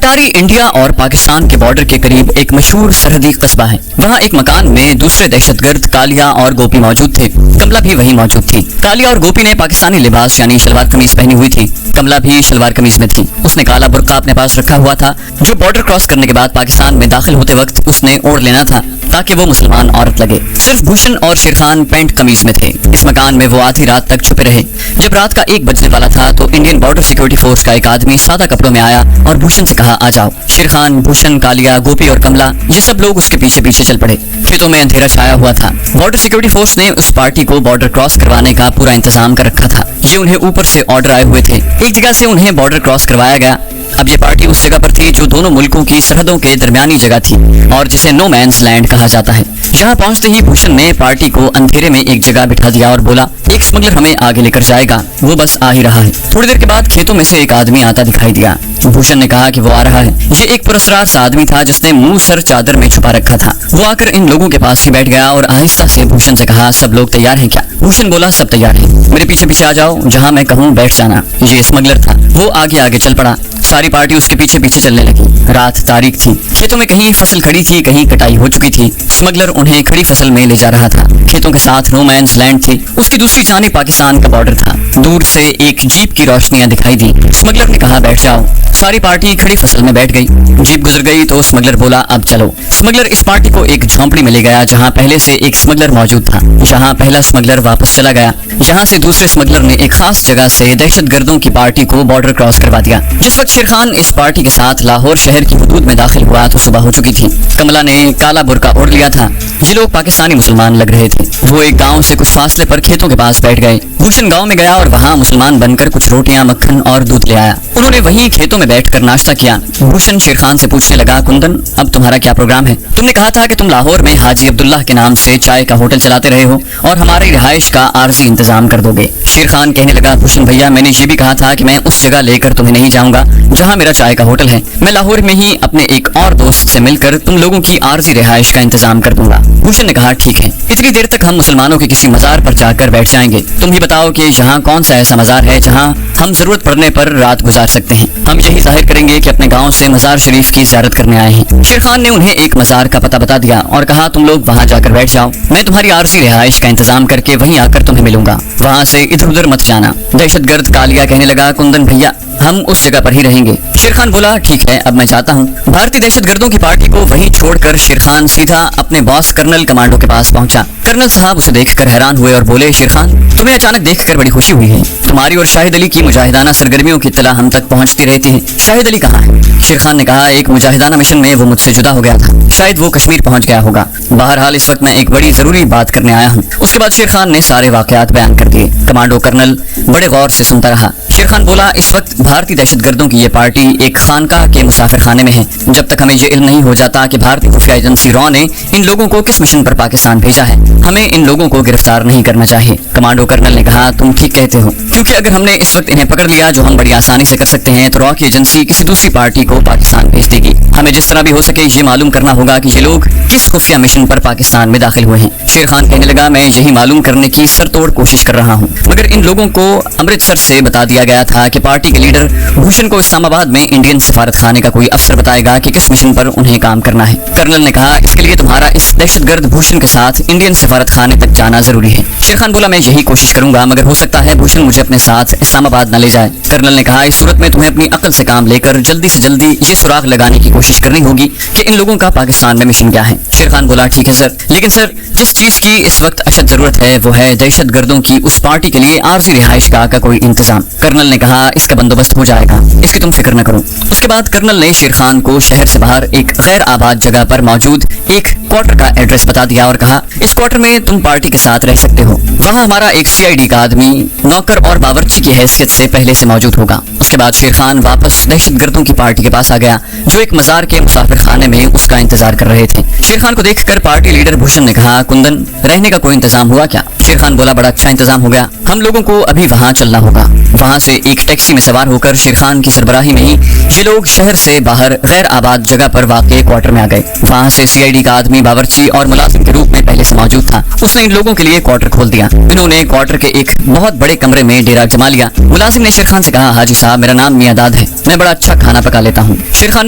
अटारी India और पाकिस्तान के border के करीब एक मशहूर सरहदी कस्बा है। वहाँ एक मकान में दूसरे दहशतगर्द कालिया और गोपी मौजूद थे। कमला भी वहीं मौजूद थी। कालिया और गोपी ने पाकिस्तानी लिबास यानी शलवार कमीज पहनी हुई थी। कमला भी शलवार कमीज में थी। उसने काला बुर्का अपने पास रखा हुआ था जो बॉर्डर क्रॉस करने के बाद पाकिस्तान में दाखिल होते वक्त उसने ओढ़ लेना था ताकि वो मुसलमान औरत लगे। सिर्फ भूषण और शेरखान पैंट कमीज में थे। इस मकान में वो आधी रात तक छुपे रहे। जब रात का 1 बजने वाला था तो इंडियन बॉर्डर सिक्योरिटी फोर्स का एक आदमी सादा कपड़ों में आया और भूषण से कहा, आ जाओ। शेरखान, भूषण, कालिया, गोपी और कमला ये सब लोग उसके पीछे पीछे चल पड़े। खेतों में अंधेरा छाया हुआ था। बॉर्डर सिक्योरिटी फोर्स ने उस पार्टी को बॉर्डर क्रॉस करवाने का पूरा इंतजाम कर रखा था। ये उन्हें ऊपर से ऑर्डर आए हुए थे। एक जगह से उन्हें बॉर्डर क्रॉस करवाया गया। अब ये पार्टी उस जगह पर थी जो दोनों मुल्कों की सरहदों के दरमियानी जगह थी और जिसे नो मैंस लैंड कहा जाता है। यहाँ पहुंचते ही भूषण ने पार्टी को अंधेरे में एक जगह बिठा दिया और बोला, एक स्मगलर हमें आगे लेकर जाएगा, वो बस आ ही रहा है। थोड़ी देर के बाद खेतों में से एक आदमी आता दिखाई दिया। भूषण ने कहा कि वो आ रहा है। ये एक पुरस्कार सा आदमी था जिसने मुंह सर चादर में छुपा रखा था। वो आकर इन लोगों के पास ही बैठ गया और आहिस्ता से भूषण से कहा, सब लोग तैयार हैं क्या? भूषण बोला, सब तैयार हैं। मेरे पीछे पीछे आ जाओ, जहाँ मैं कहूँ बैठ जाना। ये स्मगलर था। वो आगे आगे चल पड़ा। सारी पार्टी उसके पीछे पीछे चलने लगी। रात तारीख थी। खेतों में कहीं फसल खड़ी थी, कहीं कटाई हो चुकी थी। स्मगलर उन्हें खड़ी फसल में ले जा रहा था। खेतों के साथ नो मैंस लैंड थी। उसकी दूसरी जानिब पाकिस्तान का बॉर्डर था। दूर से एक जीप की रोशनियां दिखाई दी। स्मगलर ने कहा, बैठ जाओ। सारी पार्टी खड़ी फसल में बैठ गई। जीप गुजर गई तो स्मगलर बोला, अब चलो। स्मगलर इस पार्टी को एक झोंपड़ी में ले गया जहाँ पहले से एक स्मगलर मौजूद था। यहाँ पहला स्मगलर वापस चला गया। यहाँ से दूसरे स्मगलर ने एक खास जगह से दहशतगर्दों की पार्टी को बॉर्डर क्रॉस करवा दिया। जिस वक्त शेरखान इस पार्टी के साथ लाहौर शहर की हदूद में दाखिल हुआ तो सुबह हो चुकी थी। कमला ने काला बुर्का ओढ़ लिया था। ये लोग पाकिस्तानी मुसलमान लग रहे थे। वो एक गांव से कुछ फासले पर खेतों के पास बैठ गए। भूषण गांव में गया और वहाँ मुसलमान बनकर कुछ रोटियां, मक्खन और दूध ले आया। उन्होंने वहीं खेतों में बैठकर नाश्ता किया। भूषण शेरखान से पूछने लगा, कुंदन अब तुम्हारा क्या प्रोग्राम है? तुमने कहा था कि तुम लाहौर में हाजी अब्दुल्लाह के नाम से चाय का होटल चलाते रहे हो और हमारी रिहाइश का आर्जी इंतजाम कर दोगे। शेरखान कहने लगा, भूषण भैया मैंने ये भी कहा था कि मैं उस जगह लेकर तुम्हें नहीं जाऊंगा जहाँ मेरा चाय का होटल है। मैं लाहौर में ही अपने एक और दोस्त से मिलकर तुम लोगों की आर्जी रिहाइश का इंतजाम कर दूंगा। भूषण ने कहा, ठीक है, इतनी देर तक हम मुसलमानों के किसी मजार पर जाकर बैठ जाएंगे। तुम ही बताओ कि यहाँ कौन सा ऐसा मजार है जहाँ हम जरूरत पड़ने पर रात गुजार सकते हैं। हम यही जाहिर करेंगे कि अपने गांव से मजार शरीफ की ज़ियारत करने आए हैं। शेरखान ने उन्हें एक मजार का पता बता दिया और कहा, तुम लोग वहाँ जाकर बैठ जाओ। मैं तुम्हारी आर्जी रिहाइश का इंतजाम करके वहीं आकर तुम्हें मिलूंगा। वहाँ से इधर उधर मत जाना। दहशतगर्द कालिया कहने लगा, कुंदन भैया हम उस जगह पर ही रहेंगे। शेरखान बोला, ठीक है, अब मैं जाता हूँ। भारतीय दहशतगर्दों की पार्टी को वहीं छोड़कर शेरखान सीधा अपने बॉस कर्नल कमांडो के पास पहुंचा। कर्नल साहब उसे देखकर हैरान हुए और बोले, शेरखान तुम्हें अचानक देखकर बड़ी खुशी हुई है। तुम्हारी और शाहिद अली की मुजाहिदाना सरगर्मियों की इत्तला हम तक पहुंचती रहती है। शाहिद अली कहाँ है? शेरखान ने कहा, एक मुजाहिदाना मिशन में वो मुझसे जुदा हो गया था। शायद वो कश्मीर पहुंच गया होगा। बहरहाल इस वक्त मैं एक बड़ी जरूरी बात करने आया हूँ। उसके बाद शेरखान ने सारे वाकयात बयान कर दिए। कमांडो कर्नल बड़े गौर से सुनता रहा। शेरखान बोला, इस वक्त भारतीय दहशतगर्दों की ये पार्टी एक खानकाह के मुसाफिर खाने में है। जब तक हमें ये इल्म नहीं हो जाता कि भारतीय खुफिया एजेंसी रॉ ने इन लोगों को किस मिशन पर पाकिस्तान भेजा है, हमें इन लोगों को गिरफ्तार नहीं करना चाहिए। कमांडो कर्नल ने कहा, तुम ठीक कहते हो, क्योंकि अगर हमने इस वक्त इन्हें पकड़ लिया, जो हम बड़ी आसानी से कर सकते हैं, तो रॉ की एजेंसी किसी दूसरी पार्टी को पाकिस्तान भेज देगी। हमें जिस तरह भी हो सके ये मालूम करना होगा कि ये लोग किस खुफिया मिशन पर पाकिस्तान में दाखिल हुए हैं। शेरखान कहने लगा, मैं यही मालूम करने की सरतोड़ कोशिश कर रहा हूँ, मगर इन लोगों को अमृतसर से बता दिया गया था कि पार्टी के लीडर भूषण को इस्लामाबाद में इंडियन सफारत खाने का कोई अफसर बताएगा कि किस मिशन पर उन्हें काम करना है। कर्नल ने कहा, इसके लिए तुम्हारा इस दहशतगर्द भूषण के साथ इंडियन सफारत खाने तक जाना जरूरी है। शेरखान बोला, मैं यही कोशिश करूंगा, मगर हो सकता है भूषण मुझे अपने साथ इस्लामाबाद न ले जाए। कर्नल ने कहा, इस सूरत में तुम्हें अपनी अक्ल से काम लेकर जल्दी से जल्दी ये सुराग लगाने की कोशिश करनी होगी कि इन लोगों का पाकिस्तान में मिशन क्या है। शेरखान बोला, ठीक है सर, लेकिन सर जिस चीज की इस वक्त अशद जरूरत है वो है दहशतगर्दों की उस पार्टी के लिए आर्जी रिहाइश का कोई इंतजाम। कर्नल ने कहा, इसका बंदोबस्त हो जाएगा, इसकी तुम फिक्र न करो। उसके बाद कर्नल ने शेरखान को शहर से बाहर एक गैर आबाद जगह पर मौजूद एक क्वार्टर का एड्रेस बता दिया और कहा, इस क्वार्टर में तुम पार्टी के साथ रह सकते हो। वहाँ हमारा एक CID का आदमी नौकर और बावर्ची की हैसियत से पहले से मौजूद होगा। उसके बाद शेरखान वापस दहशतगर्दों की पार्टी के पास आ गया जो एक मजार के मुसाफिर खाने में उसका इंतजार कर रहे थे। शेरखान को देखकर पार्टी लीडर भूषण ने कहा, कुंदन रहने का कोई इंतजाम हुआ क्या? शेरखान बोला, बड़ा अच्छा इंतजाम हो गया, हम लोगों को अभी वहाँ चलना होगा। वहाँ से एक टैक्सी में सवार होकर शेरखान की सरबराही में ही ये लोग शहर से बाहर गैर आबाद जगह पर वाक़ क्वार्टर में आ गए। वहाँ से CID का आदमी बावर्ची और मुलाजिम के रूप में पहले से मौजूद था, उसने इन लोगों के लिए क्वार्टर खोल दिया। इन्होंने क्वार्टर के एक बहुत बड़े कमरे में डेरा जमा लिया। मुलाजिम ने शेर खान से कहा, हाजी साहब, मेरा नाम मियादाद है, मैं बड़ा अच्छा खाना पका लेता हूँ। शेर खान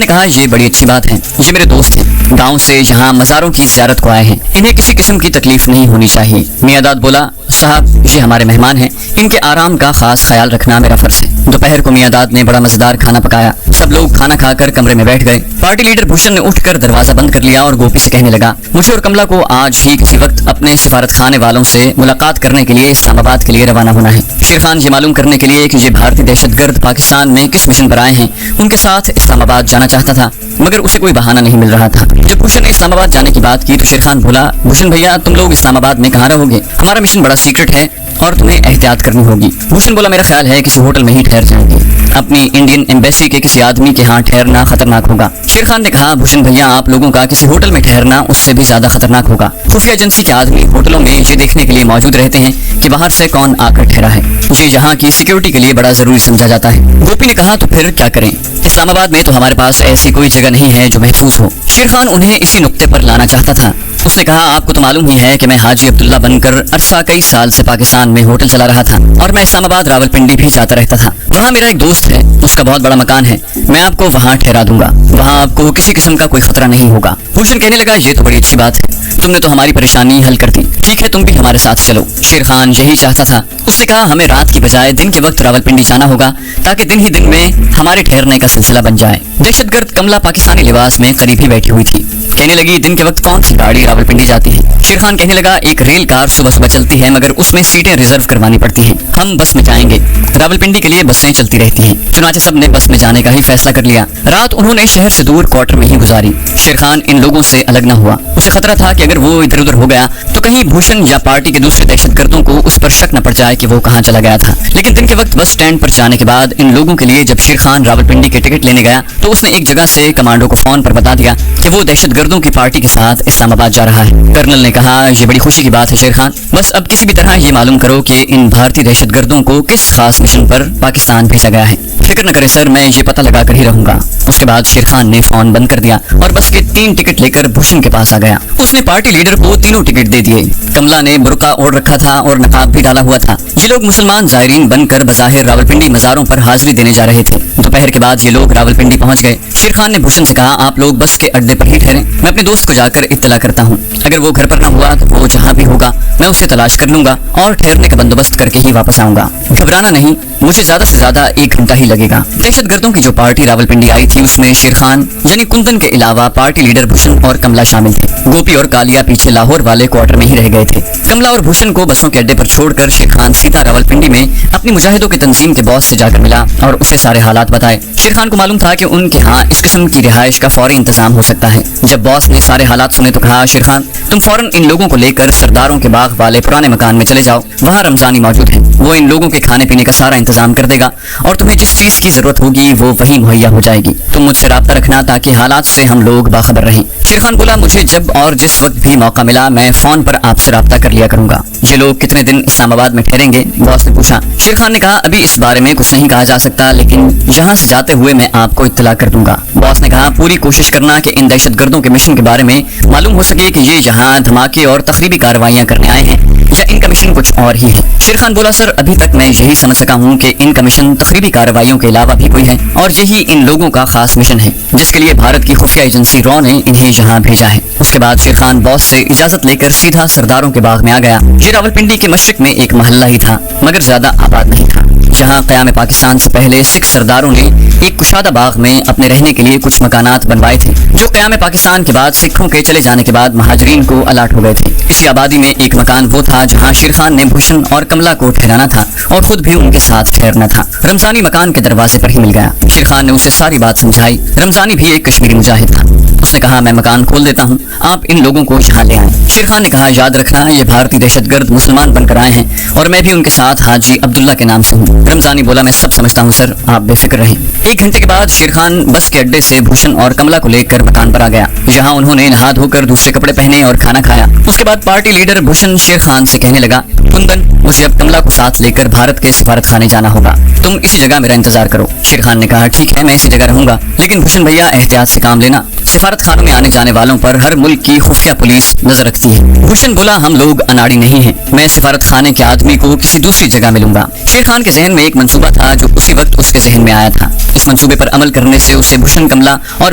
ने कहा, ये बड़ी अच्छी बात है, ये मेरे दोस्त हैं, गाँव से यहाँ मज़ारों की ज़ियारत को आए हैं, इन्हें किसी किस्म की तकलीफ नहीं होनी चाहिए। मियादाद बोला, साहब, ये हमारे मेहमान हैं, इनके आराम का खास ख्याल रखना मेरा फर्ज है। दोपहर को मियादाद ने बड़ा मजेदार खाना पकाया। सब लोग खाना खाकर कमरे में बैठ गए। पार्टी लीडर भूषण ने उठकर दरवाजा बंद कर लिया और गोपी से कहने लगा, मुझे और कमला को आज ही किसी वक्त अपने सिफारत खाने वालों से मुलाकात करने के लिए इस्लामाबाद के लिए रवाना होना है। शेर खान ये मालूम करने के लिए कि ये भारतीय दहशतगर्द पाकिस्तान में किस मिशन पर आए हैं, उनके साथ इस्लामाबाद जाना चाहता था, मगर उसे कोई बहाना नहीं मिल रहा था। जब भूषण ने इस्लामाबाद जाने की बात की तो शेर खान बोला, भूषण भैया, तुम लोग इस्लामाबाद में कहाँ रहोगे? हमारा मिशन बड़ा सीक्रेट है और तुम्हें एहतियात करनी होगी। भूषण बोला, मेरा ख्याल है किसी होटल में ही ठहर जाएंगे, अपनी इंडियन एम्बेसी के किसी आदमी के यहाँ ठहरना खतरनाक होगा। शेर खान ने कहा, भूषण भैया, आप लोगों का किसी होटल में ठहरना उससे भी ज्यादा खतरनाक होगा। खुफिया एजेंसी के आदमी होटलों में ये देखने के लिए मौजूद रहते हैं कि बाहर से कौन आकर ठहरा है। ये यहाँ की सिक्योरिटी के लिए बड़ा जरूरी समझा जाता है। गोपी ने कहा, तो फिर क्या करें? इस्लामाबाद में तो हमारे पास ऐसी कोई जगह नहीं है जो महफूज हो। शेर खान उन्हें इसी नुक्ते पर लाना चाहता था। उसने कहा, आपको तो मालूम ही है कि मैं हाजी अब्दुल्ला बनकर अरसा कई साल से पाकिस्तान में होटल चला रहा था और मैं इस्लामाबाद रावलपिंडी भी जाता रहता था। वहाँ मेरा एक दोस्त है, उसका बहुत बड़ा मकान है, मैं आपको वहाँ ठहरा दूंगा, वहाँ आपको किसी किस्म का कोई खतरा नहीं होगा। भूषण कहने लगा, ये तो बड़ी अच्छी बात है, तुमने तो हमारी परेशानी हल कर दी, ठीक है तुम भी हमारे साथ चलो। शेर खान यही चाहता था। उसने कहा, हमें रात की बजाय दिन के वक्त रावलपिंडी जाना होगा ताकि दिन ही दिन में हमारे ठहरने का सिलसिला बन जाए। दहशतगर्द कमला पाकिस्तानी लिबास में करीब ही बैठी हुई थी। कहने लगी, दिन के वक्त कौन सी गाड़ी रावलपिंडी जाती है? शेर खान कहने लगा, एक रेल कार सुबह सुबह चलती है मगर उसमें सीटें रिजर्व करवानी पड़ती हैं। हम बस में जाएंगे, रावलपिंडी के लिए बसें चलती रहती हैं। चुनाचे सब ने बस में जाने का ही फैसला कर लिया। रात उन्होंने शहर से दूर क्वार्टर में ही गुजारी। शेर खान इन लोगों से अलग न हुआ। उसे खतरा था कि अगर वो इधर उधर हो गया तो कहीं भूषण या पार्टी के दूसरे दहशतगर्दों को उस पर शक न पड़ जाए कि वो कहाँ चला गया था। लेकिन दिन के वक्त बस स्टैंड पर जाने के बाद इन लोगों के लिए जब शेर खान रावलपिंडी के टिकट लेने गया तो उसने एक जगह से कमांडो को फोन पर बता दिया कि वो दहशतगर्दों की पार्टी के साथ इस्लामाबाद जा रहा है। कर्नल ने कहा, ये बड़ी खुशी की बात है शेर खान, बस अब किसी भी तरह ये मालूम करो कि इन भारतीय दहशतगर्दों को किस खास मिशन पर पाकिस्तान भेजा गया है। फिक्र न करें सर, मैं ये पता लगा कर ही रहूंगा। उसके बाद शेर खान ने फोन बंद कर दिया और बस के 3 टिकट लेकर भूषण के पास आ गया। उसने पार्टी लीडर को तीनों टिकट दे दिए। कमला ने बुर्का ओढ़ रखा था और नकाब भी डाला हुआ था। ये लोग मुसलमान जायरीन बनकर बज़ाहिर रावलपिंडी मज़ारों पर हाजिरी देने जा रहे थे। दोपहर के बाद ये लोग रावलपिंडी पहुंच गए। शेर खान ने भूषण से कहा, आप लोग बस के अड्डे पर ही ठहरें, मैं अपने दोस्त को जाकर इत्तला करता हूँ। अगर वो घर पर न हुआ तो वो जहाँ भी होगा मैं उसे तलाश कर लूंगा और ठहरने का बंदोबस्त करके ही वापस आऊंगा। घबराना नहीं, मुझे ज्यादा से ज्यादा 1 घंटा ही लगेगा। दहशतगर्दों की जो पार्टी रावलपिंडी आई थी उसमें शेर खान यानी कुंदन के अलावा पार्टी लीडर भूषण और कमला शामिल थे। गोपी और कालिया पीछे लाहौर वाले क्वार्टर में ही रह गए थे। कमला और भूषण को बसों के अड्डे पर छोड़कर शेर खान सीधा रावलपिंडी में अपनी मुजाहिदों की तंजीम के बॉस से जाकर मिला और उसे सारे हालात बताए। शेर खान को मालूम था कि उनके यहाँ इस किस्म की रिहाइश का फौरी इंतजाम हो सकता है। जब बॉस ने सारे हालात सुने तो कहा, शेर खान, तुम फौरन इन लोगों को लेकर सरदारों के बाग वाले पुराने मकान में चले जाओ, वहाँ रमजानी मौजूद है, वो इन लोगों के खाने पीने का सारा इंतजाम कर देगा और तुम्हें जिस चीज की जरूरत होगी वो वही मुहैया हो जाएगी। तुम मुझसे राब्ता रखना ताकि हालात से हम लोग बाखबर रहें। शेर खान बोला, मुझे जब और जिस वक्त भी मौका मिला मैं फोन पर आपसे राब्ता कर लिया करूंगा। ये लोग कितने दिन इस्लामाबाद में ठहरेंगे? बॉस ने पूछा। शेर खान ने कहा, अभी इस बारे में कुछ नहीं कहा जा सकता, लेकिन यहाँ से जाते हुए मैं आपको इत्तला कर दूंगा। बॉस ने कहा, पूरी कोशिश करना कि इन दहशतगर्दों के मिशन के बारे में मालूम हो सके कि ये यहाँ धमाके और तखरीबी कार्रवाइयाँ करने आए हैं या इनका मिशन कुछ और ही है। शेर खान बोला, सर अभी तक मैं यही समझ सका हूँ कि इनका मिशन तखरीबी कार्रवाइयों के अलावा भी कोई है और यही इन लोगों का खास मिशन है जिसके लिए भारत की खुफिया एजेंसी रॉ ने इन्हें यहाँ भेजा है। उसके बाद शेर खान बॉस से इजाजत लेकर सीधा सरदारों के बाग में आ गया। ये रावलपिंडी के मशरिक में एक मोहल्ला ही था मगर ज्यादा आबाद नहीं था। यहाँ क़याम पाकिस्तान से पहले सिख सरदारों ने एक कुशादा बाग में अपने रहने के लिए कुछ मकानात बनवाए थे जो क़याम पाकिस्तान के बाद सिखों के चले जाने के बाद महाजरीन को अलाट हो गए थे। इसी आबादी में एक मकान वो था जहाँ शेर खान ने भूषण और कमला को ठहराना था और खुद भी उनके साथ ठहरना था। रमजानी मकान के दरवाजे पर ही मिल गया। शेर खान ने उसे सारी बात समझाई। रमजानी भी एक कश्मीरी मुजाहिद था। उसने कहा, मैं मकान खोल देता हूँ, आप इन लोगों को यहाँ ले आए। शेर खान ने कहा, याद रखना ये भारतीय दहशतगर्द मुसलमान बनकर आए हैं और मैं भी उनके साथ हाजी अब्दुल्ला के नाम से हूँ। रमजानी बोला, मैं सब समझता हूँ सर, आप बेफिक्र रहें। 1 घंटे के बाद शेर खान बस के अड्डे से भूषण और कमला को लेकर मकान पर आ गया। यहाँ उन्होंने नहा धोकर दूसरे कपड़े पहने और खाना खाया। उसके बाद पार्टी लीडर भूषण शेर खान से कहने लगा, कुंदन, मुझे अब कमला को साथ लेकर भारत के सफारत खाने जाना होगा, तुम इसी जगह मेरा इंतजार करो। शेर खान ने कहा, ठीक है मैं इसी जगह रहूंगा, लेकिन भूषण भैया एहतियात से काम लेना, سفارت خانوں میں آنے جانے والوں پر ہر ملک کی خفیہ پولیس نظر رکھتی ہے۔ بھوشن بولا ہم لوگ اناڑی نہیں ہیں، میں سفارت خانے کے آدمی کو کسی دوسری جگہ ملوں گا۔ شیر خان کے ذہن میں ایک منصوبہ تھا جو اسی وقت اس کے ذہن میں آیا تھا۔ اس منصوبے پر عمل کرنے سے اسے بھوشن کملا اور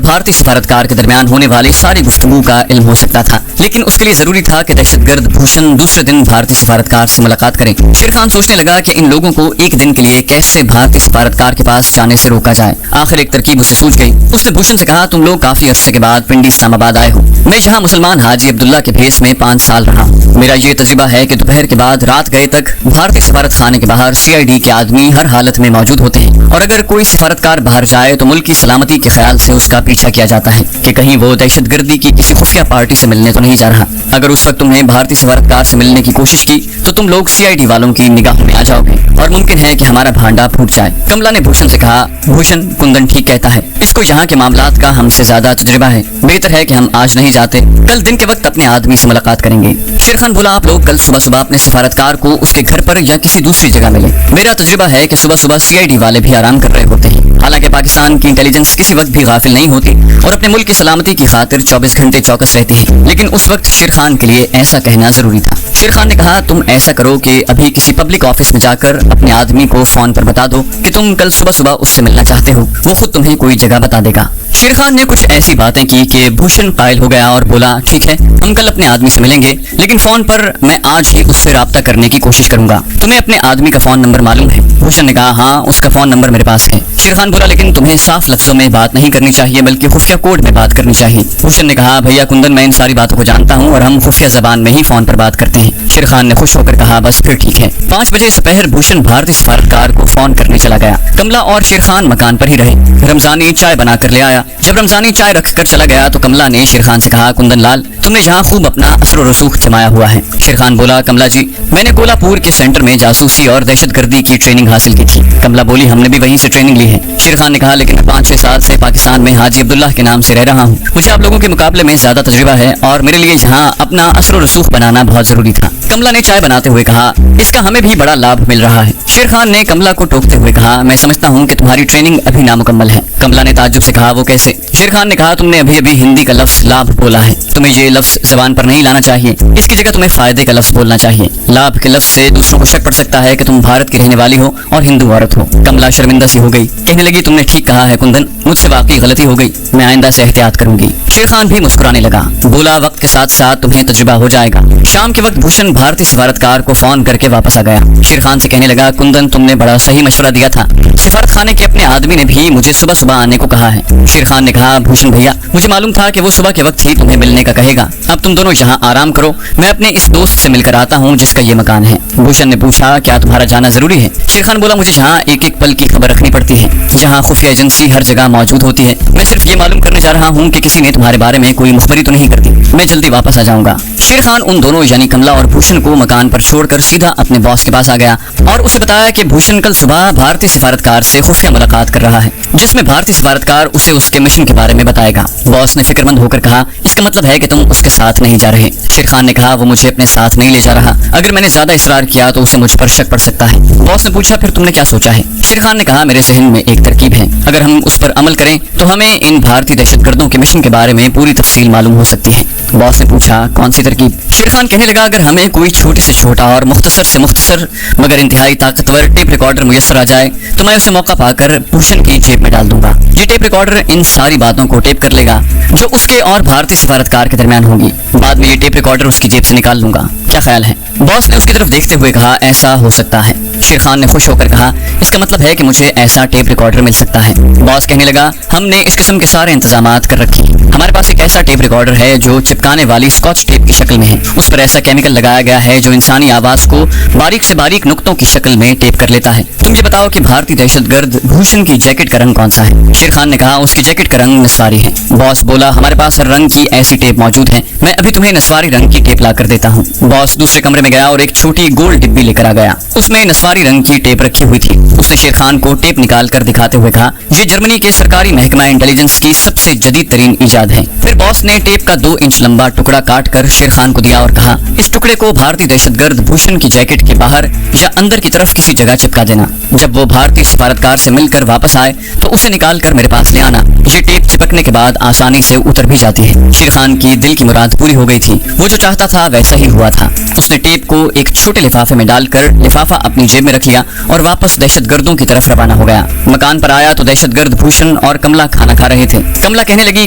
بھارتی سفارتکار کے درمیان ہونے والی ساری گفتگو کا علم ہو سکتا تھا، لیکن اس کے لیے ضروری تھا کہ دہشت گرد بھوشن دوسرے دن بھارتی سفارتکار سے ملاقات کریں۔ شیر خان سوچنے لگا کہ ان لوگوں کو ایک دن کے لیے کیسے بھارتی سفارتکار کے پاس جانے سے روکا جائے۔ آخر ایک ترکیب اسے سوچ گئی۔ اس نے بھوشن سے کہا تم لوگ کافی عرصے کے بعد پنڈی اسلام آباد آئے ہو، میں یہاں مسلمان حاجی عبداللہ کے بھیس میں 5 سال رہا ہوں۔ میرا یہ تجربہ ہے کہ دوپہر کے بعد رات گئے تک بھارتی سفارت خانے کے باہر CID کے آدمی ہر حالت میں موجود ہوتے ہیں، اور اگر کوئی سفارتکار باہر جائے تو ملک کی سلامتی کے خیال سے اس کا پیچھا کیا جاتا ہے کہ کہیں وہ دہشت گردی کی کسی خفیہ پارٹی سے ملنے تو نہیں جا رہا۔ اگر اس وقت تمہیں بھارتی سفارتکار سے ملنے کی کوشش کی تو تم لوگ CID والوں کی نگاہوں میں آ جاؤ گے اور ممکن ہے کہ ہمارا بھانڈا پھوٹ جائے۔ کملا نے بھوشن سے کہا بھوشن کندن ٹھیک کہتا ہے، اس کو یہاں کے معاملات کا ہم سے زیادہ تجربہ ہے، بہتر ہے کہ ہم آج نہیں جاتے، کل دن کے وقت اپنے آدمی سے ملاقات کریں گے۔ شیر خان بولا آپ لوگ کل صبح صبح اپنے سفارتکار کو اس کے گھر پر یا کسی دوسری جگہ ملیں۔ میرا تجربہ ہے کہ صبح صبح CID والے بھی آرام کر رہے ہوتے ہیں، حالانکہ پاکستان کی انٹیلیجنس کسی وقت بھی غافل نہیں ہوتی اور اپنے ملک کی سلامتی کی خاطر 24 گھنٹے چوکس رہتی ہے، لیکن اس وقت شیر خان کے لیے ایسا کہنا ضروری تھا۔ شیر خان نے کہا تم ایسا کرو کہ ابھی کسی پبلک آفس میں جا کر اپنے آدمی کو فون پر بتا دو کہ تم کل صبح صبح اس سے ملنا چاہتے ہو، وہ خود تمہیں کوئی جگہ بتا دے گا۔ شیر خان نے کچھ ایسی باتیں کی کہ بھوشن قائل ہو گیا اور بولا ٹھیک ہے ہم کل اپنے آدمی سے ملیں گے، لیکن فون پر میں آج ہی اس سے رابطہ کرنے کی کوشش کروں گا۔ تمہیں اپنے آدمی کا فون نمبر معلوم ہے؟ بھوشن نے کہا ہاں اس کا فون نمبر میرے پاس ہے۔ شیر خان بولا لیکن تمہیں صاف لفظوں میں بات نہیں کرنی چاہیے بلکہ خفیہ کوڈ میں بات کرنی چاہیے۔ بھوشن نے کہا بھیا کندن میں ان ساری باتوں کو جانتا ہوں اور ہم خفیہ زبان میں ہی فون پر بات کرتے ہیں۔ شیر خان نے خوش ہو کر کہا بس پھر ٹھیک ہے۔ 5 بجے دوپہر بھوشن بھارتی سفارتکار کو فون کرنے چلا گیا۔ کملا اور شیر خان مکان پر ہی رہے۔ رمضانی چائے بنا کر لے آیا۔ جب رمضانی چائے رکھ کر چلا گیا تو کملا نے شیر خان سے کہا کندن لال تم نے یہاں خوب اپنا اثر و رسوخ جمایا ہوا ہے۔ شیر خان بولا کملا جی میں نے کولہاپور کے سینٹر میں جاسوسی اور دہشت گردی کی ٹریننگ حاصل کی تھی۔ کملا بولی ہم نے بھی وہیں سے ٹریننگ لی ہے۔ شیر خان نے کہا لیکن میں 5-6 سال سے پاکستان میں حاجی عبداللہ کے نام سے رہ رہا ہوں، مجھے آپ لوگوں کے مقابلے میں زیادہ تجربہ ہے اور میرے لیے یہاں اپنا اثر و رسوخ بنانا بہت ضروری تھا۔ کملا نے چائے بناتے ہوئے کہا اس کا ہمیں بھی بڑا لابھ مل رہا ہے۔ شیر خان نے کملا کو ٹوکتے ہوئے کہا میں سمجھتا ہوں کہ تمہاری ٹریننگ ابھی نامکمل ہے۔ کملا نے تعجب سے کہا وہ کیسے؟ شیر خان نے کہا تم نے ابھی ہندی کا لفظ لابھ بولا ہے، تمہیں یہ لفظ زبان پر نہیں لانا چاہیے، اس کی جگہ تمہیں فائدے کا لفظ بولنا چاہیے۔ لابھ کے لفظ سے دوسروں کو شک پڑ سکتا ہے کہ تم بھارت کی رہنے والی ہو اور ہندو عورت ہو۔ کملا شرمندہ سی ہو گئی، کہنے لگی تم نے ٹھیک کہا ہے کندن، مجھ سے واقعی غلطی ہو گئی، میں آئندہ سے احتیاط کروں گی۔ شیر خان بھی مسکرانے لگا، بولا وقت کے ساتھ ساتھ تمہیں تجربہ ہو جائے گا۔ شام کے وقت بھوشن بھارتی سفارتکار کو فون کر کے واپس آ گیا۔ شیر خان سے کہنے لگا کندن تم نے بڑا صحیح مشورہ دیا تھا، سفارت خانے کے اپنے آدمی نے بھی مجھے صبح صبح آنے کو کہا ہے۔ شیر خان نے کہا بھوشن بھیا مجھے معلوم تھا کہ وہ صبح کے وقت ہی تمہیں ملنے کا کہے گا، اب تم دونوں یہاں آرام کرو، میں اپنے اس دوست سے مل کر آتا ہوں جس کا یہ مکان ہے۔ بھوشن نے پوچھا کیا تمہارا جانا ضروری ہے؟ شیر خان بولا مجھے یہاں ایک ایک پل کی خبر رکھنی پڑتی ہے، یہاں خفیہ ایجنسی ہر جگہ موجود ہوتی ہے، میں صرف یہ معلوم کرنے جا رہا ہوں کہ کسی نے تمہارے بارے میں کوئی مخبری تو نہیں کر دی، میں جلدی واپس آ جاؤں گا۔ شیر خان ان دونوں یعنی کملا اور بھوشن کو مکان پر چھوڑ کر سیدھا اپنے باس کے پاس آ گیا اور اسے بتایا کہ بھوشن کل صبح بھارتی سفارتکار سے خفیہ ملاقات کر رہا ہے جس میں بھارتی سفارتکار اسے اس کے مشن کے بارے میں بتائے گا۔ باس نے فکر مند ہو کر کہا اس کا مطلب ہے کہ تم اس کے ساتھ نہیں جا رہے؟ شیر خان نے کہا وہ مجھے اپنے ساتھ نہیں لے جا رہا، اگر میں نے زیادہ اصرار کیا تو اسے مجھ پر شک پڑ سکتا ہے۔ باس نے پوچھا پھر تم نے کیا سوچا ہے؟ شیر خان نے کہا میرے ذہن میں ایک ترکیب ہے، اگر ہم اس پر عمل کریں تو ہمیں ان بھارتی دہشت گردوں کے مشن کے بارے میں پوری تفصیل معلوم ہو سکتی ہے۔ باس نے پوچھا کون سی ترکیب؟ شیر خان کہنے لگا اگر ہمیں کوئی چھوٹے سے چھوٹا اور مختصر سے مختصر مگر انتہائی طاقتور ٹیپ ریکارڈر میسر آ جائے تو میں اسے موقع پا کر بھوشن کی جیب میں ڈال دوں گا۔ یہ ٹیپ ریکارڈر ان ساری باتوں کو ٹیپ کر لے گا جو اس کے اور بھارتی سفارتکار کے درمیان ہوگی، بعد میں یہ ٹیپ ریکارڈر اس کی جیب سے نکال لوں گا، کیا خیال ہے؟ باس نے اس کی طرف دیکھتے ہوئے کہا ایسا ہو سکتا ہے۔ شیر خان نے خوش ہو کر کہا اس کا مطلب ہے کہ مجھے ایسا ٹیپ ریکارڈر مل سکتا ہے۔ باس کہنے لگا ہم نے اس قسم کے سارے انتظامات کر رکھے ہیں، ہمارے پاس ایک ایسا ٹیپ ریکارڈر ہے جو چپکانے والی اسکاچ ٹیپ کی شکل میں ہے، اس پر ایسا کیمیکل لگایا گیا ہے جو انسانی آواز کو باریک سے باریک نقطوں کی شکل میں ٹیپ کر لیتا ہے۔ تم یہ بتاؤ کہ بھارتی دہشت گرد بھوشن کی جیکٹ کا رنگ کون سا ہے؟ شیر خان نے کہا اس کی جیکٹ کا رنگ نسواری ہے۔ باس بولا ہمارے پاس ہر رنگ کی ایسی ٹیپ موجود ہے، میں ابھی تمہیں نسواری رنگ کی ٹیپ لا کر دیتا ہوں۔ باس دوسرے کمرے میں گیا اور ایک چھوٹی گول ڈبی لے کر آ گیا، اس میں نسواری सफारी रंग की टेप रखी हुई थी। उसने शेर खान को टेप निकाल कर दिखाते हुए कहा, ये जर्मनी के सरकारी महकमा इंटेलिजेंस की सबसे जदीद तरीन इजाद है। फिर बॉस ने टेप का 2 इंच लंबा टुकड़ा काट कर शेर खान को दिया और कहा, इस टुकड़े को भारतीय दहशतगर्द भूषण की जैकेट के बाहर या अंदर की तरफ किसी जगह चिपका देना। जब वो भारतीय सफारतकार से मिलकर वापस आए तो उसे निकाल कर मेरे पास ले आना। ये टेप चिपकने के बाद आसानी से उतर भी जाती है। शेर खान की दिल की मुराद पूरी हो गई थी। वो जो चाहता था वैसा ही हुआ था। उसने टेप को एक छोटे लिफाफे में डालकर लिफाफा अपनी जेब में रख लिया और वापस दहशतगर्दों की तरफ रवाना हो गया। मकान पर आया तो दहशतगर्द भूषण और कमला खाना खा रहे थे। कमला कहने लगी,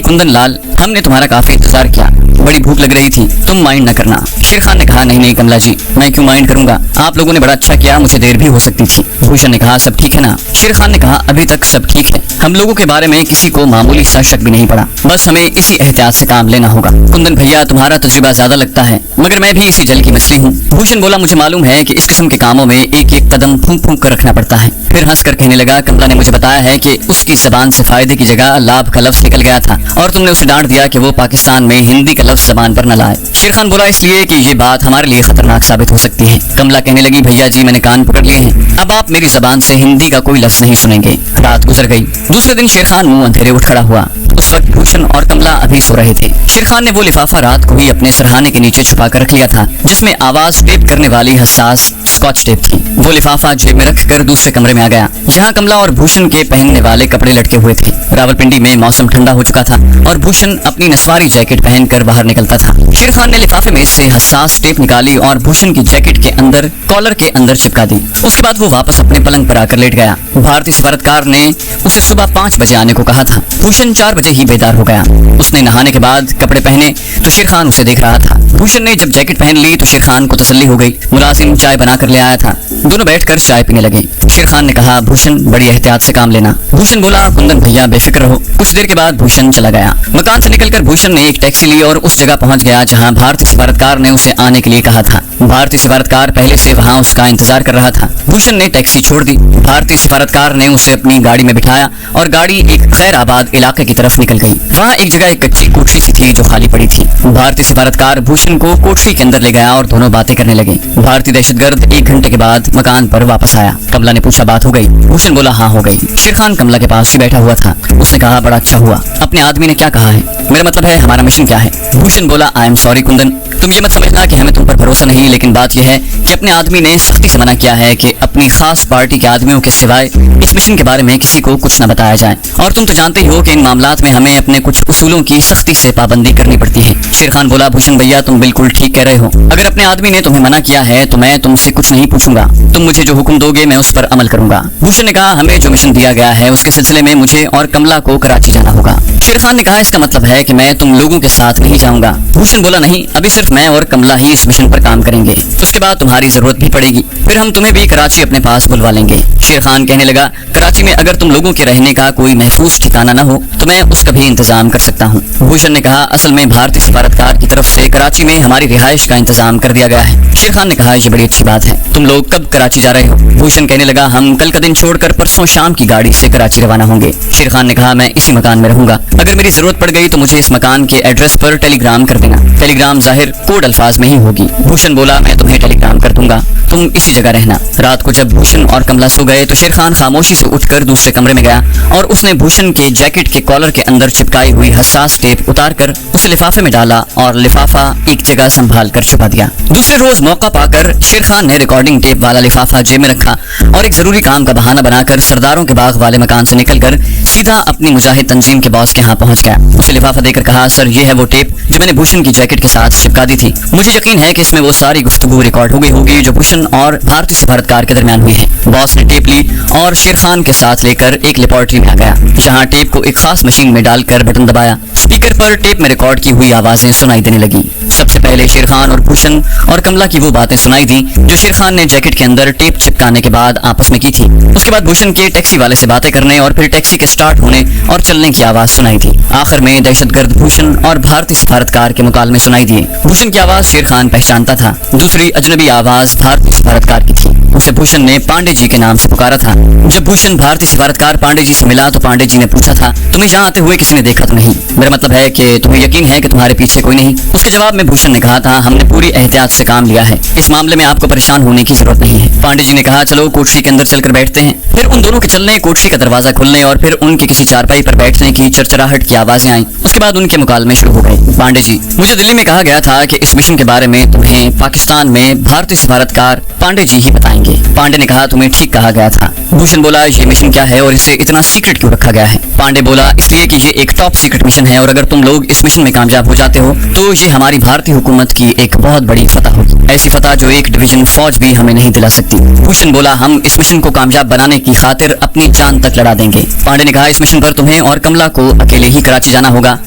कुंदन लाल, हमने तुम्हारा काफी इंतजार किया, बड़ी भूख लग रही थी, तुम माइंड न करना। शेर खान ने कहा, नहीं नहीं कमला जी, मैं क्यों माइंड करूंगा, आप लोगों ने बड़ा अच्छा किया, मुझे देर भी हो सकती थी। भूषण ने कहा, सब ठीक है ना? शेर खान ने कहा, अभी तक सब ठीक है, हम लोगों के बारे में किसी को मामूली सा शक भी नहीं पड़ा, बस हमें इसी एहतियात से काम लेना होगा। कुंदन भैया, तुम्हारा तजुर्बा ज्यादा लगता है, मगर मैं भी इसी जल की मछली हूँ। भूषण बोला, मुझे मालूम है कि इस किस्म के कामों में एक एक कदम फूंक फूंक कर रखना पड़ता है। फिर हंसकर कहने लगा, कमला ने मुझे बताया है कि उसकी जबान से फायदे की जगह लाभ का लफ्ज निकल गया था और तुमने उसे डांट दिया कि वो पाकिस्तान में हिंदी का लफ्ज जबान पर न लाए। शेर खान बोला, इसलिए कि ये बात हमारे लिए खतरनाक साबित हो सकती है। कमला कहने लगी, भैया जी, मैंने कान पकड़ लिए हैं, अब आप मेरी जबान से हिंदी का कोई लफ्ज नहीं सुनेंगे। रात गुजर गई। दूसरे दिन शेर खान मुंह अंधेरे उठ खड़ा हुआ। उस वक्त भूषण और कमला अभी सो रहे थे। शेर खान ने वो लिफाफा रात को ही अपने सरहाने के नीचे छुपा कर रख लिया था, जिसमें आवाज टेप करने वाली हसास स्कॉच टेप थी। वो लिफाफा जेब में रखकर दूसरे कमरे में आ गया। यहाँ कमला और भूषण के पहनने वाले कपड़े लटके हुए थे। रावलपिंडी में मौसम ठंडा हो चुका था और भूषण अपनी नस्वारी जैकेट पहनकर बाहर निकलता था। शेर खान ने लिफाफे में से हसास टेप निकाली और भूषण की जैकेट के अंदर कॉलर के अंदर चिपका दी। उसके बाद वो वापस अपने पलंग पर आकर लेट गया। भारतीय सफारतकार ने उसे सुबह 5 बजे आने को कहा था। भूषण 4 बजे ही बेदार हो गया। उसने नहाने के बाद कपड़े पहने तो शेर खान उसे देख रहा था। भूषण ने जब जैकेट पहन ली तो शेर खान को तसल्ली हो गई। मुलाजिम चाय बना कर ले आया था। दोनों बैठकर चाय पीने लगे। शेर खान ने कहा, भूषण, बड़ी एहतियात से काम लेना। भूषण बोला, कुंदन भैया, बेफिक्र रहो। कुछ देर के बाद भूषण चला गया। मकान से निकलकर भूषण ने एक टैक्सी ली और उस जगह पहुंच गया जहां भारतीय सफारतकार ने उसे आने के लिए कहा था। भारतीय सफारतकार पहले से वहां उसका इंतजार कर रहा था। भूषण ने टैक्सी छोड़ दी। भारतीय सफारतकार ने उसे अपनी गाड़ी में बिठाया और गाड़ी एक गैर आबाद इलाके की तरफ निकल गई। वहाँ एक जगह एक कच्ची कोठरी सी थी जो खाली पड़ी थी। भारतीय सफारतकार भूषण को कोठरी के अंदर ले गया और दोनों बातें करने लगे। भारतीय दहशतगर्द 1 घंटे के बाद मकान पर वापस आया। कमला ने पूछा, बात हो गई? भूषण बोला, हाँ हो गई। शेर खान कमला के पास ही बैठा हुआ था। उसने कहा, बड़ा अच्छा हुआ। अपने आदमी ने क्या कहा है? मेरा मतलब है हमारा मिशन क्या है? भूषण बोला, आई एम सॉरी कुंदन, तुम ये मत समझना कि हमें तुम पर भरोसा नहीं, लेकिन बात यह है कि अपने आदमी ने सख्ती से मना किया है कि अपनी खास पार्टी के आदमियों के सिवाय इस मिशन के बारे में किसी को कुछ न बताया जाए। और तुम तो जानते ही हो कि इन मामलात में हमें अपने कुछ उसूलों की सख्ती से पाबंदी करनी पड़ती है। शेर खान बोला, भूषण भैया, तुम बिल्कुल ठीक कह रहे हो। अगर अपने आदमी ने तुम्हें मना किया है तो मैं तुमसे कुछ नहीं पूछूंगा। तुम मुझे जो हुक्म दोगे मैं उस पर अमल करूंगा। भूषण ने कहा, हमें जो मिशन दिया गया है उसके सिलसिले में मुझे और कमला को कराची जाना होगा। शेर खान ने कहा, इसका मतलब है कि मैं तुम लोगों के साथ नहीं जाऊंगा। भूषण बोला, नहीं, अभी सिर्फ मैं और कमला ही इस मिशन पर काम करेंगे, उसके बाद तुम्हारी जरूरत भी पड़ेगी, फिर हम तुम्हें भी कराची अपने पास बुलवा लेंगे। शेर खान कहने लगा, कराची में अगर तुम लोगों के रहने का कोई महफूज ठिकाना न हो तो मैं उसका भी इंतजाम कर सकता हूँ। भूषण ने कहा, असल में भारतीय सफारतकार की तरफ से कराची में हमारी रिहाइश का इंतजाम कर दिया गया है। शेर खान ने कहा, ये बड़ी अच्छी बात है। तुम लोग कब कराची जा रहे हो? भूषण कहने लगा, हम कल का दिन छोड़कर परसों शाम की गाड़ी से कराची रवाना होंगे। शेर खान ने कहा, मैं इसी मकान में रहूंगा, अगर मेरी जरूरत पड़ गई तो मुझे इस मकान के एड्रेस पर टेलीग्राम कर देना। टेलीग्राम जाहिर कोड अल्फाज में ही होगी। भूषण बोला, मैं तुम्हें टेलीग्राम कर दूंगा, तुम इसी जगह रहना। रात को जब भूषण और कमला सो गए तो शेर खान खामोशी से उठकर दूसरे कमरे में गया और उसने भूषण के जैकेट के कॉलर के अंदर चिपकाई हुई हसास टेप उतार कर उसे लिफाफे में डाला और लिफाफा एक जगह संभाल कर छुपा दिया। दूसरे रोज मौका पाकर शेर खान ने रिकॉर्डिंग टेप वाला लिफाफा जेब में रखा और एक जरूरी काम का बहाना बनाकर सरदारों के बाग वाले मकान से निकलकर सीधा अपनी मुजाहिद तंजीम के बॉस के यहाँ पहुंच गया। उसे लिफाफा देकर कहा, सर, ये है वो टेप जो मैंने भूषण की जैकेट के साथ चिपका दी थी। मुझे यकीन है कि इसमें वो सारी गुफ्तगू रिकॉर्ड हो गई होगी जो भूषण और भारतीय सफारतकार के दरमियान हुई है। बॉस ने टेप ली और शेर खान के साथ लेकर एक लेबोरेटरी में आ गया, जहाँ टेप को एक खास मशीन में डालकर बटन दबाया। स्पीकर पर टेप में रिकॉर्ड की हुई आवाजें सुनाई देने लगी। सबसे पहले शेर खान और भूषण और कमला की वो बातें सुनाई दी जो शेर खान ने जैकेट के अंदर टेप चिपकाने के बाद आपस में की थी। उसके बाद भूषण के टैक्सी वाले से बातें करने और फिर टैक्सी के स्टार्ट होने और चलने की आवाज सुनाई थी। आखिर में दहशतगर्द भूषण और भारतीय सफारतकार के मुकालमे सुनाई दिए। भूषण की आवाज शेर खान पहचानता था, दूसरी अजनबी आवाज भारतीय सफारतकार की थी। उसे भूषण ने पांडे जी के नाम से पुकारा था। जब भूषण भारतीय सिफारतकार पांडे जी से मिला तो पांडे जी ने पूछा था, तुम्हें यहाँ आते हुए किसी ने देखा तो नहीं? मेरा मतलब है कि तुम्हें यकीन है कि तुम्हारे पीछे कोई नहीं? उसके जवाब में भूषण ने कहा था, हमने पूरी एहतियात से काम लिया है, इस मामले में आपको परेशान होने की जरूरत नहीं है। पांडे जी ने कहा, चलो कोठरी के अंदर चलकर बैठते हैं। फिर उन दोनों के चलने, कोठरी का दरवाजा खुलने और फिर उनके किसी चारपाई पर बैठने की चरचराहट की आवाजें आई। उसके बाद उनके मुकालमे शुरू हो गए। पांडे जी, मुझे दिल्ली में कहा गया था कि इस मिशन के बारे में तुम्हें पाकिस्तान में भारतीय सिफारतकार पांडे जी ही बताएंगे। पांडे ने कहा, तुम्हें ठीक कहा गया था। भूषण बोला, ये मिशन क्या है और इसे इतना सीक्रेट क्यों रखा गया है? पांडे बोला, इसलिए कि ये एक टॉप सीक्रेट मिशन है और अगर तुम लोग इस मिशन में कामयाब हो जाते हो तो ये हमारी भारतीय हुकूमत की एक बहुत बड़ी फतह होगी, ऐसी फतह जो एक डिवीजन फौज भी हमें नहीं दिला सकती। भूषण बोला, हम इस मिशन को कामयाब बनाने की खातिर अपनी जान तक लड़ा देंगे। पांडे ने कहा, इस मिशन पर तुम्हें और कमला को अकेले ही कराची जाना होगा,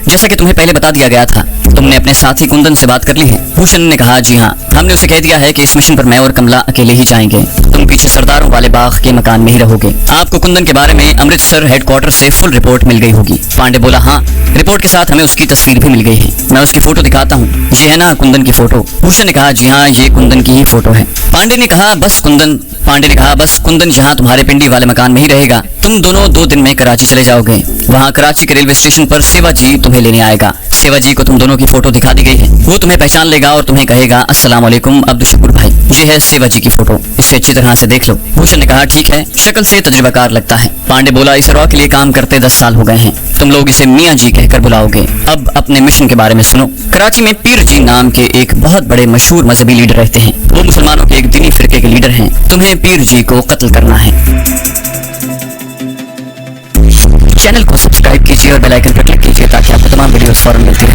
जैसा कि तुम्हें पहले बता दिया गया था। तुमने अपने साथी कुंदन से बात कर ली है? भूषण ने कहा, जी हाँ, हमने उसे कह दिया है कि इस मिशन पर मैं और कमला अकेले ही जाएंगे। तुम पीछे सरदारों वाले बाग के मकान में ही रहोगे। आपको कुंदन के बारे में अमृतसर हेडक्वार्टर से फुल रिपोर्ट मिल गई होगी। पांडे बोला, हाँ, रिपोर्ट के साथ हमें उसकी तस्वीर भी मिल गई है, मैं उसकी फोटो दिखाता हूँ। ये है ना कुंदन की फोटो? भूषण ने कहा, जी हाँ, ये कुंदन की ही फोटो है। पांडे ने कहा, बस कुंदन यहाँ तुम्हारे पिंडी वाले मकान में ही रहेगा। तुम दोनों 2 दिन में कराची चले जाओगे। वहाँ कराची के रेलवे स्टेशन पर सेवा जी तुम्हें लेने आएगा। सेवा जी को तुम दोनों की फोटो दिखा दी गई है। वो तुम्हें पहचान लेगा और तुम्हें कहेगा, अस्सलाम वालेकुम अब्दुल शुक्र भाई, ये है सेवा जी की फोटो, इसे अच्छी तरह से देख लो। भूषण ने कहा, ठीक है, शक्ल से तजुर्बाकार लगता है। पांडे बोला, इस रॉ के लिए काम करते 10 साल हो गए हैं, तुम लोग इसे मियाँ जी कहकर बुलाओगे। अब अपने मिशन के बारे में सुनो। कराची में पीर जी नाम के एक बहुत बड़े मशहूर मजहबी लीडर रहते हैं। वो मुसलमानों के एक दीनी फिरके के लीडर हैं। तुम्हें पीर जी को कत्ल करना है। चैनल को सब्सक्राइब कीजिए और बेल आइकन पर क्लिक कीजिए ताकि आपको तमाम वीडियोस फौरन मिलती रहे।